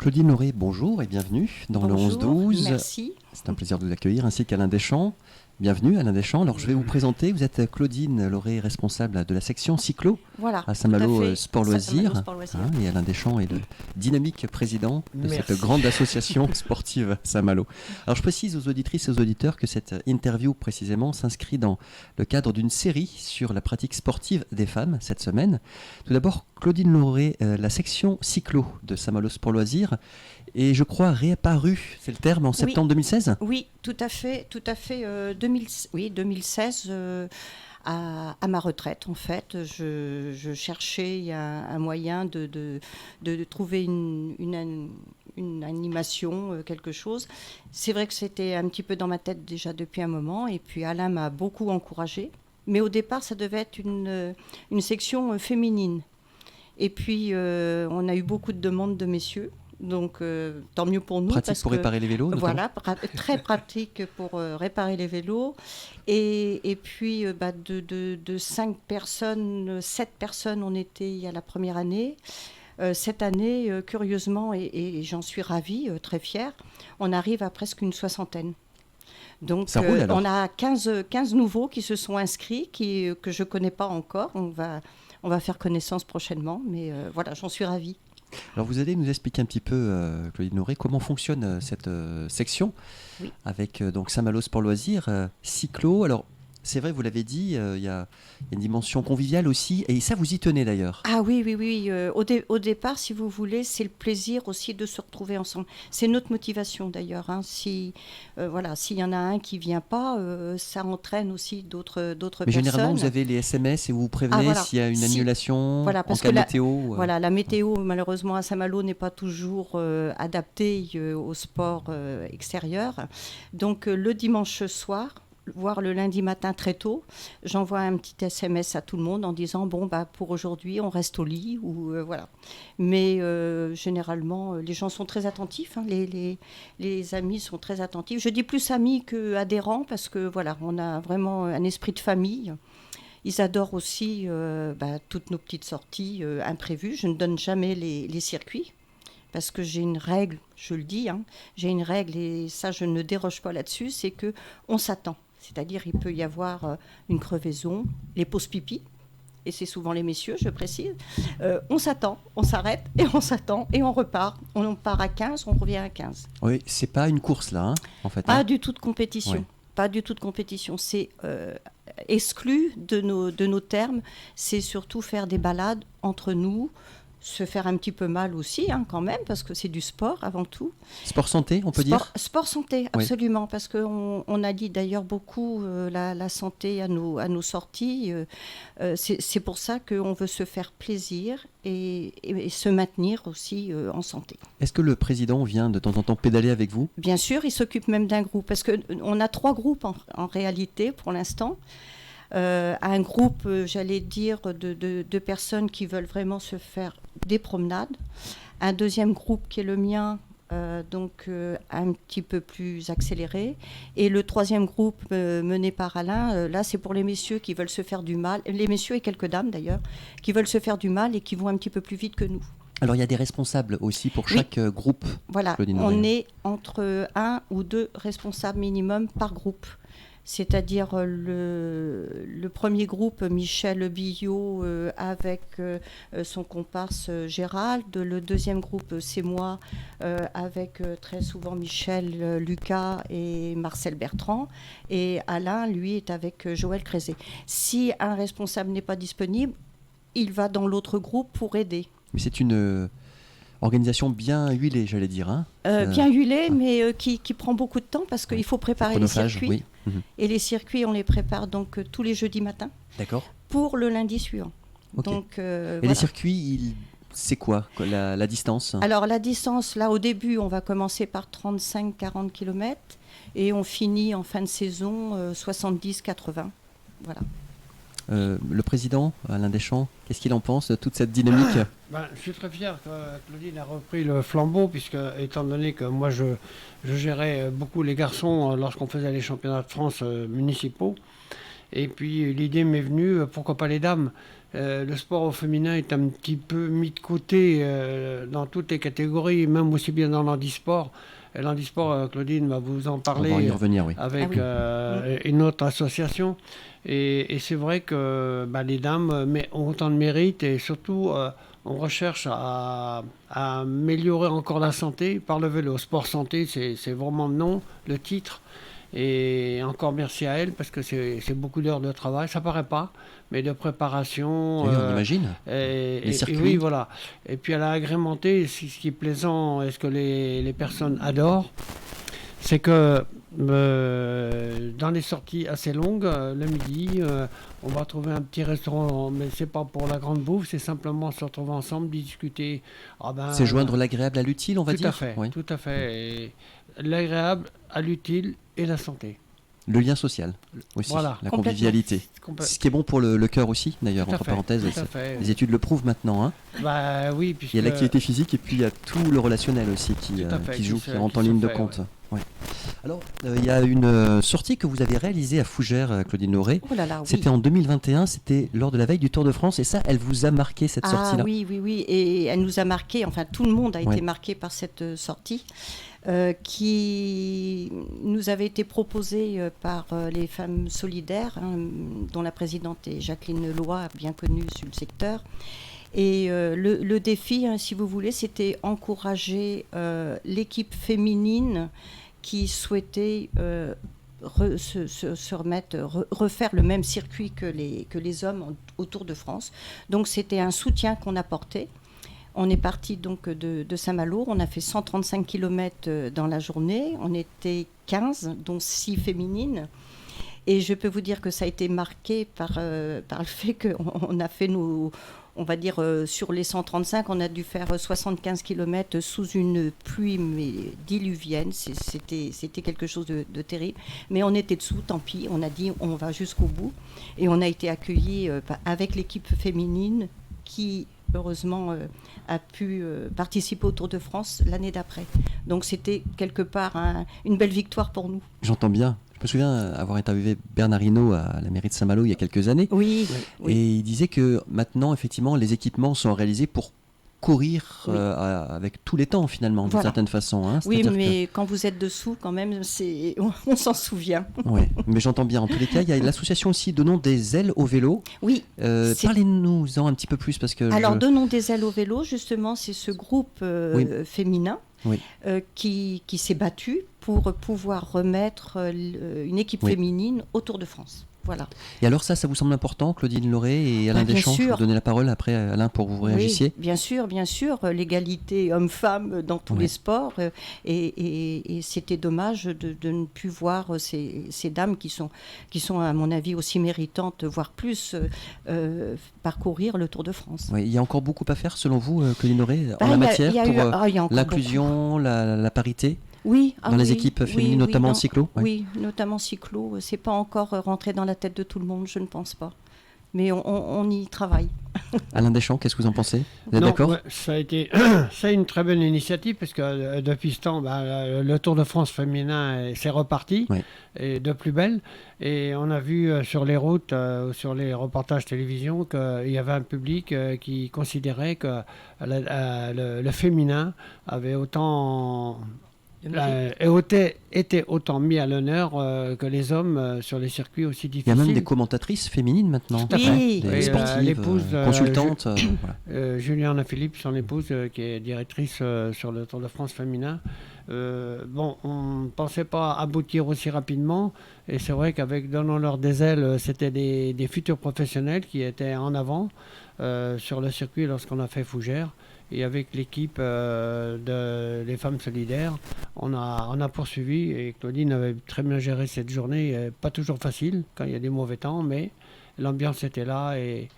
Claudine Lauré, bonjour et bienvenue dans le Bonjour, 11-12. merci. C'est un plaisir de vous accueillir, ainsi qu'Alain Deschamps. Bienvenue Alain Deschamps. Alors je vais vous présenter, vous êtes Claudine Lauré, responsable de la section cyclo Voilà, à tout à Saint-Malo fait. Sport Saint-Malo Loisirs. Sport Loisirs. Et Alain Deschamps est le dynamique président de Merci. cette grande association sportive Saint-Malo. Alors je précise aux auditrices et aux auditeurs que cette interview précisément s'inscrit dans le cadre d'une série sur la pratique sportive des femmes cette semaine. Tout d'abord, Claudine Lauré, la section cyclo de Saint-Malo Sport Loisirs est, je crois, réapparue, c'est le terme, en septembre 2016 ? Oui, tout à fait. 2016, à ma retraite, en fait. Je cherchais un moyen de trouver une animation, quelque chose. C'est vrai que c'était un petit peu dans ma tête déjà depuis un moment, et puis Alain m'a beaucoup encouragée. Mais au départ, ça devait être une section féminine. Et puis, on a eu beaucoup de demandes de messieurs. Donc, tant mieux pour nous. Pratique pour réparer les vélos, notamment. Voilà, très pratique pour réparer les vélos. Et puis, de 5 personnes, 7 personnes, on était à la première année. Cette année, curieusement, et j'en suis ravie, très fière, on arrive à presque une soixantaine. Donc, ça roule, alors. on a 15 nouveaux qui se sont inscrits, que je ne connais pas encore. On va faire connaissance prochainement, mais voilà, j'en suis ravie. Alors vous allez nous expliquer un petit peu, Claudine Lauré, comment fonctionne cette section avec donc Saint-Malo Sport Loisirs, cyclo. Alors c'est vrai, vous l'avez dit, il y a une dimension conviviale aussi, et ça vous y tenez d'ailleurs. Ah oui. Au départ, si vous voulez, c'est le plaisir aussi de se retrouver ensemble. C'est notre motivation d'ailleurs. S'il y en a un qui vient pas, ça entraîne aussi d'autres Mais personnes. généralement, vous avez les SMS et vous prévenez s'il y a une annulation, parce en cas que de météo. Voilà, la météo, malheureusement, à Saint-Malo n'est pas toujours adaptée au sport extérieur. Donc, le dimanche soir, voire le lundi matin très tôt, j'envoie un petit SMS à tout le monde en disant pour aujourd'hui on reste au lit ou voilà. Mais généralement les gens sont très attentifs, les amis sont très attentifs. Je dis plus amis que adhérents parce que voilà, on a vraiment un esprit de famille. Ils adorent aussi toutes nos petites sorties imprévues. Je ne donne jamais les circuits. Parce que j'ai une règle, je le dis, j'ai une règle et ça je ne déroge pas là-dessus, c'est qu'on s'attend. C'est-à-dire il peut y avoir une crevaison, les pauses pipi, et c'est souvent les messieurs, je précise. On s'attend, on s'arrête et on s'attend et on repart. On part à 15, on revient à 15. Oui, c'est pas une course là, en fait. Pas du tout de compétition. Ouais. Pas du tout de compétition. C'est exclu de nos termes. C'est surtout faire des balades entre nous, se faire un petit peu mal aussi, quand même, parce que c'est du sport avant tout. Sport santé, on peut dire ? Sport santé, absolument, parce qu'on a dit d'ailleurs beaucoup la santé à nos sorties. C'est pour ça qu'on veut se faire plaisir et se maintenir aussi en santé. Est-ce que le président vient de temps en temps pédaler avec vous ? Bien sûr, il s'occupe même d'un groupe, parce qu'on a 3 groupes en réalité pour l'instant. Un groupe, j'allais dire, de personnes qui veulent vraiment se faire des promenades. Un deuxième groupe qui est le mien, un petit peu plus accéléré. Et le troisième groupe mené par Alain, là c'est pour les messieurs qui veulent se faire du mal, les messieurs et quelques dames d'ailleurs, qui veulent se faire du mal et qui vont un petit peu plus vite que nous. Alors il y a des responsables aussi pour chaque groupe. Voilà, on est entre 1 ou 2 responsables minimum par groupe. C'est-à-dire le premier groupe, Michel Billot avec son comparse Gérald. Le deuxième groupe, c'est moi avec très souvent Michel Lucas et Marcel Bertrand. Et Alain, lui, est avec Joël Crézé. Si un responsable n'est pas disponible, il va dans l'autre groupe pour aider. Mais c'est une organisation bien huilée, j'allais dire. Bien huilée, mais qui prend beaucoup de temps parce qu'il faut préparer les circuits. Oui. Et les circuits, on les prépare donc tous les jeudis matins. D'accord. Pour le lundi suivant. Okay. Donc, et les circuits, c'est quoi la distance ? Alors la distance, là au début, on va commencer par 35-40 km et on finit en fin de saison 70-80. Voilà. Le président, Alain Deschamps, qu'est-ce qu'il en pense de toute cette dynamique ? Je suis très fier que Claudine a repris le flambeau, puisque, étant donné que moi je gérais beaucoup les garçons lorsqu'on faisait les championnats de France municipaux. Et puis l'idée m'est venue, pourquoi pas les dames ? le sport au féminin est un petit peu mis de côté dans toutes les catégories, même aussi bien dans l'handisport. Et l'handisport, Claudine va vous en parler. On va y revenir, oui. Avec une autre association. Et c'est vrai que les dames ont autant de mérite et surtout on recherche à améliorer encore la santé par le vélo. Sport santé, c'est vraiment le titre. Et encore merci à elle parce que c'est beaucoup d'heures de travail. Ça paraît pas, mais de préparation. Oui, on imagine. Les circuits. Et oui, voilà. Et puis elle a agrémenté, ce qui est plaisant et ce que les personnes adorent, c'est que dans les sorties assez longues, le midi, on va trouver un petit restaurant, mais c'est pas pour la grande bouffe, c'est simplement se retrouver ensemble, discuter. C'est joindre l'agréable à l'utile, on va dire. Tout à fait. Et l'agréable à l'utile et la santé. Le lien social aussi, voilà, la convivialité. Ce qui est bon pour le cœur aussi, d'ailleurs, entre parenthèses. Les études le prouvent maintenant. Oui, il y a l'activité physique et puis il y a tout le relationnel aussi qui joue, qui rentre en ligne de compte. Ouais. Alors, il y a une sortie que vous avez réalisée à Fougères, Claudine Lauré. Oh là là, c'était en 2021, c'était lors de la veille du Tour de France. Et ça, elle vous a marqué, cette sortie-là? Oui. Et elle nous a marqué, enfin tout le monde a été marqué par cette sortie. Qui nous avait été proposée par les femmes solidaires, dont la présidente est Jacqueline Leloy, bien connue sur le secteur. Et le défi, si vous voulez, c'était encourager l'équipe féminine qui souhaitait se remettre, refaire le même circuit que les hommes au Tour de France. Donc c'était un soutien qu'on apportait. On est parti donc de Saint-Malo, on a fait 135 km dans la journée, on était 15, dont 6 féminines. Et je peux vous dire que ça a été marqué par le fait qu'on a fait on va dire sur les 135, on a dû faire 75 km sous une pluie diluvienne, c'était quelque chose de terrible. Mais on était dessous, tant pis, on a dit on va jusqu'au bout. Et on a été accueillis avec l'équipe féminine qui heureusement a pu participer au Tour de France l'année d'après. Donc c'était quelque part une belle victoire pour nous. J'entends bien. Je me souviens avoir interviewé Bernard Hinault à la mairie de Saint-Malo il y a quelques années. Oui. Et il disait que maintenant, effectivement, les équipements sont réalisés pour courir avec tous les temps, finalement, d'une certaine façon. Oui, mais quand vous êtes dessous, quand même, on s'en souvient. Oui, mais j'entends bien. En tous les cas, il y a l'association aussi Donnons des ailes au vélo. Oui. Parlez-nous-en un petit peu plus. Alors, Donnons des ailes au vélo, justement, c'est ce groupe féminin qui s'est battu pour pouvoir remettre une équipe féminine au Tour de France. Voilà. Et alors ça vous semble important, Claudine Lauré et Alain Deschamps? Je vais vous donner la parole après, Alain, pour vous réagissiez. Bien sûr, l'égalité homme-femme dans tous les sports. Et c'était dommage de ne plus voir ces dames qui sont, à mon avis, aussi méritantes, voire plus, parcourir le Tour de France. Oui, il y a encore beaucoup à faire, selon vous, Claudine Lauré, en la matière, pour l'inclusion, la parité? Oui, dans les équipes féminines, notamment en cyclo. Oui, notamment en cyclo. C'est pas encore rentré dans la tête de tout le monde, je ne pense pas. Mais on y travaille. Alain Deschamps, qu'est-ce que vous en pensez? Vous êtes d'accord? C'est une très bonne initiative parce que depuis ce temps, le Tour de France féminin c'est reparti et de plus belle. Et on a vu sur les routes, sur les reportages télévision, qu'il y avait un public qui considérait que le féminin avait autant... était autant mis à l'heur que les hommes sur les circuits aussi difficiles. Il y a même des commentatrices féminines maintenant, des sportives, consultantes. Juliana Philippe, son épouse, qui est directrice sur le Tour de France féminin. On ne pensait pas aboutir aussi rapidement, et c'est vrai qu'avec Donnons-leur des ailes, c'était des futurs professionnels qui étaient en avant sur le circuit lorsqu'on a fait Fougères. Et avec l'équipe des femmes solidaires, on a poursuivi, et Claudine avait très bien géré cette journée, pas toujours facile quand il y a des mauvais temps, mais l'ambiance était là et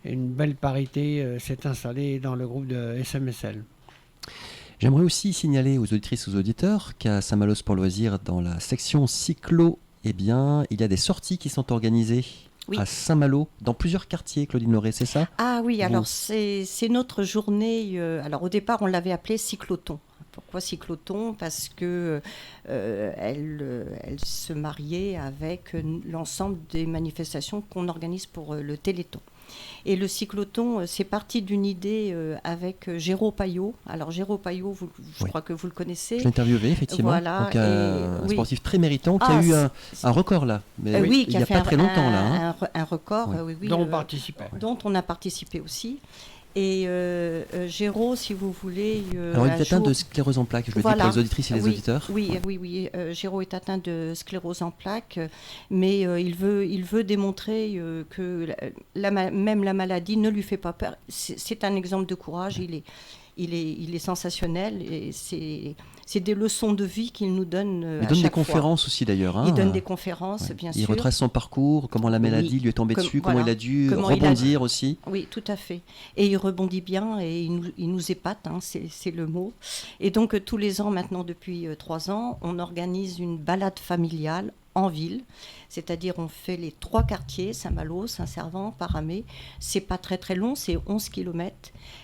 une belle parité s'est installée dans le groupe de SMSL. J'aimerais aussi signaler aux auditrices et aux auditeurs qu'à Saint-Malo Sport Loisirs, dans la section cyclo, il y a des sorties qui sont organisées à Saint-Malo, dans plusieurs quartiers, Claudine Lauré, c'est ça? Ah oui, alors c'est notre journée. Alors au départ, on l'avait appelée cycloton, Pourquoi cycloton? Parce que elle se mariait avec l'ensemble des manifestations qu'on organise pour le Téléthon. Et le cycloton, c'est parti d'une idée avec Géraud Payot. Alors Géraud Payot, je crois que vous le connaissez. Je l'ai interviewé, effectivement. Voilà, donc, un sportif très méritant qui a eu un record là. Mais oui, il n'y a pas très longtemps là. Un record, dont on participait. Dont on a participé aussi. Et Géraud, si vous voulez... Alors il est atteint de sclérose en plaques, je le dis pour les auditrices et les auditeurs. Oui. Géraud est atteint de sclérose en plaques, mais il veut démontrer que même la maladie ne lui fait pas peur. C'est un exemple de courage, il est sensationnel, et c'est des leçons de vie qu'il nous donne à chaque fois. Il donne des conférences aussi d'ailleurs. Il donne des conférences, bien sûr. Il retrace son parcours, comment la maladie lui est tombée dessus, comment il a dû rebondir aussi. Oui, tout à fait. Et il rebondit bien et il nous épate, c'est le mot. Et donc tous les ans maintenant, depuis 3 ans, on organise une balade familiale en ville, c'est-à-dire on fait les 3 quartiers, Saint-Malo, Saint-Servant, Paramé. C'est pas très très long, c'est 11 km,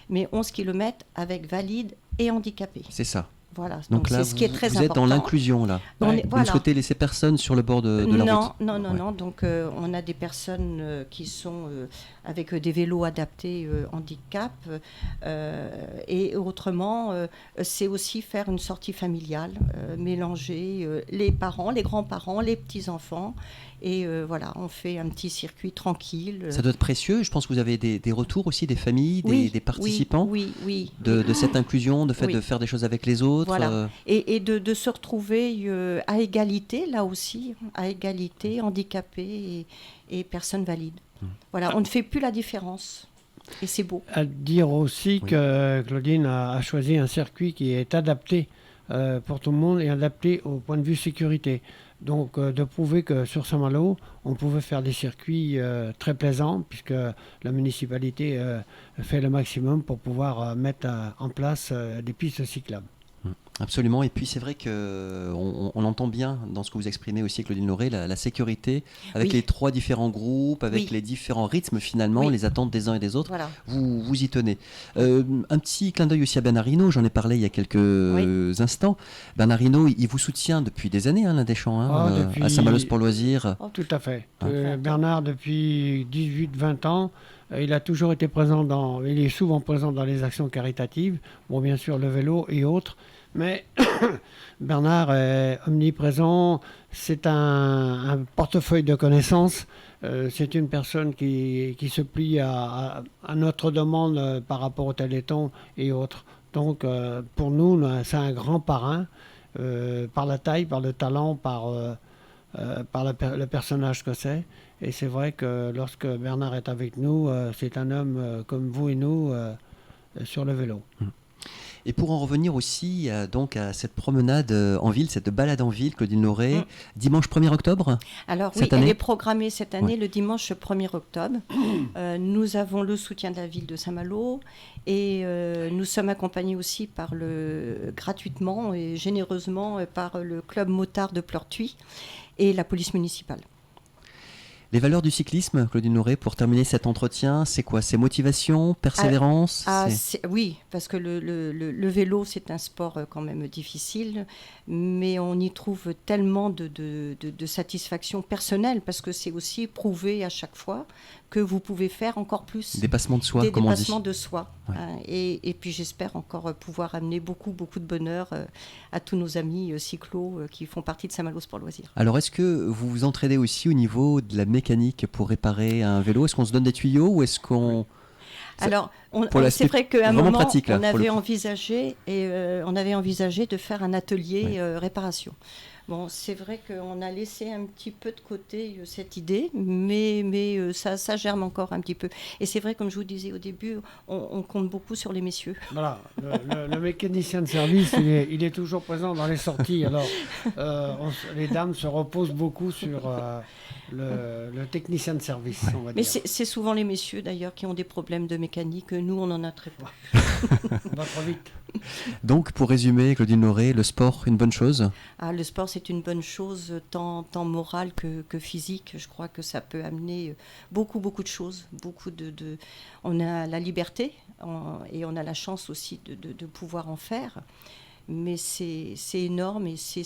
mais 11 km avec valides et handicapés. C'est ça. Voilà, donc là, c'est ce qui est très vous important. êtes dans l'inclusion là. Vous ne souhaitez laisser personne sur le bord de la route. Non. Donc on a des personnes qui sont avec des vélos adaptés handicap. Et autrement, c'est aussi faire une sortie familiale, mélanger les parents, les grands-parents, les petits-enfants. Et voilà, on fait un petit circuit tranquille. Ça doit être précieux. Je pense que vous avez des retours aussi des familles, des participants de cette inclusion, de faire des choses avec les autres. Voilà. Et de se retrouver à égalité, là aussi, à égalité, handicapés et personnes valides. Voilà, on ne fait plus la différence. Et c'est beau. À dire aussi que Claudine a choisi un circuit qui est adapté pour tout le monde et adapté au point de vue sécurité. Donc de prouver que sur Saint-Malo, on pouvait faire des circuits très plaisants, puisque la municipalité fait le maximum pour pouvoir mettre en place des pistes cyclables. Absolument, et puis c'est vrai qu'on entend bien dans ce que vous exprimez aussi, Claudine Lauré, la sécurité, avec les 3 différents groupes, avec les différents rythmes finalement, les attentes des uns et des autres, vous y tenez. Un petit clin d'œil aussi à Bernard Hinault, j'en ai parlé il y a quelques instants. Bernard Hinault, il vous soutient depuis des années, l'un des champs, à Saint-Malo Sport Loisirs. Tout à fait. Bernard, depuis 18-20 ans, il a toujours été présent il est souvent présent dans les actions caritatives, bien sûr le vélo et autres. Mais Bernard est omniprésent, c'est un portefeuille de connaissances, c'est une personne qui se plie à notre demande par rapport au Téléthon et autres. Donc pour nous, c'est un grand parrain, par la taille, par le talent, par le personnage que c'est. Et c'est vrai que lorsque Bernard est avec nous, c'est un homme comme vous et nous sur le vélo. Et pour en revenir aussi donc à cette promenade en ville, cette balade en ville, Claudine Lauré, dimanche 1er octobre. Alors oui, elle est programmée cette année le dimanche 1er octobre. Nous avons le soutien de la ville de Saint-Malo et nous sommes accompagnés aussi gratuitement et généreusement par le club motard de Pleurtuis et la police municipale. Les valeurs du cyclisme, Claudine Lauré, pour terminer cet entretien, c'est quoi? C'est motivation, persévérance? Oui, parce que le vélo, c'est un sport quand même difficile, mais on y trouve tellement de satisfaction personnelle, parce que c'est aussi prouvé à chaque fois que vous pouvez faire encore plus. Dépassement de soi, comme on dit. Dépassement de soi. Ouais. Et puis j'espère encore pouvoir amener beaucoup de bonheur à tous nos amis cyclos qui font partie de Saint-Malo Sport Loisirs. Alors est-ce que vous vous entraînez aussi au niveau de la mécanique pour réparer un vélo? Est-ce qu'on se donne des tuyaux ou est-ce qu'on... Alors, c'est vrai qu'à un moment, pratique, là, on avait envisagé de faire un atelier réparation. Bon, c'est vrai qu'on a laissé un petit peu de côté cette idée, mais ça germe encore un petit peu. Et c'est vrai, comme je vous disais au début, on compte beaucoup sur les messieurs. Voilà, le mécanicien de service, il est toujours présent dans les sorties. Alors, les dames se reposent beaucoup sur le technicien de service, on va dire. Mais c'est souvent les messieurs, d'ailleurs, qui ont des problèmes de mécanique. Nous, on en a très peu. Va trop vite. Donc, pour résumer, Claudine Lauré, le sport, une bonne chose? Le sport, c'est une bonne chose, tant morale que physique. Je crois que ça peut amener beaucoup de choses. On a la liberté et on a la chance aussi de pouvoir en faire. mais c'est énorme et c'est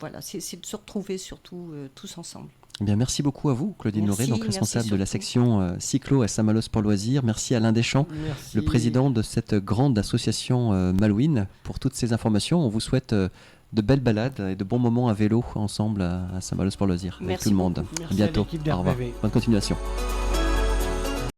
voilà, c'est de se retrouver surtout tous ensemble. Eh bien, merci beaucoup à vous, Claudine Lauré, donc responsable de la surtout. section cyclo à Saint-Malo Sport Loisirs. Merci à Alain Deschamps, Merci. le président de cette grande association Malouine, pour toutes ces informations. On vous souhaite de belles balades et de bons moments à vélo ensemble à Saint-Malo Sport Loisirs avec tout le monde. Merci À bientôt. à l'équipe Au revoir. d'RPV. Bonne continuation.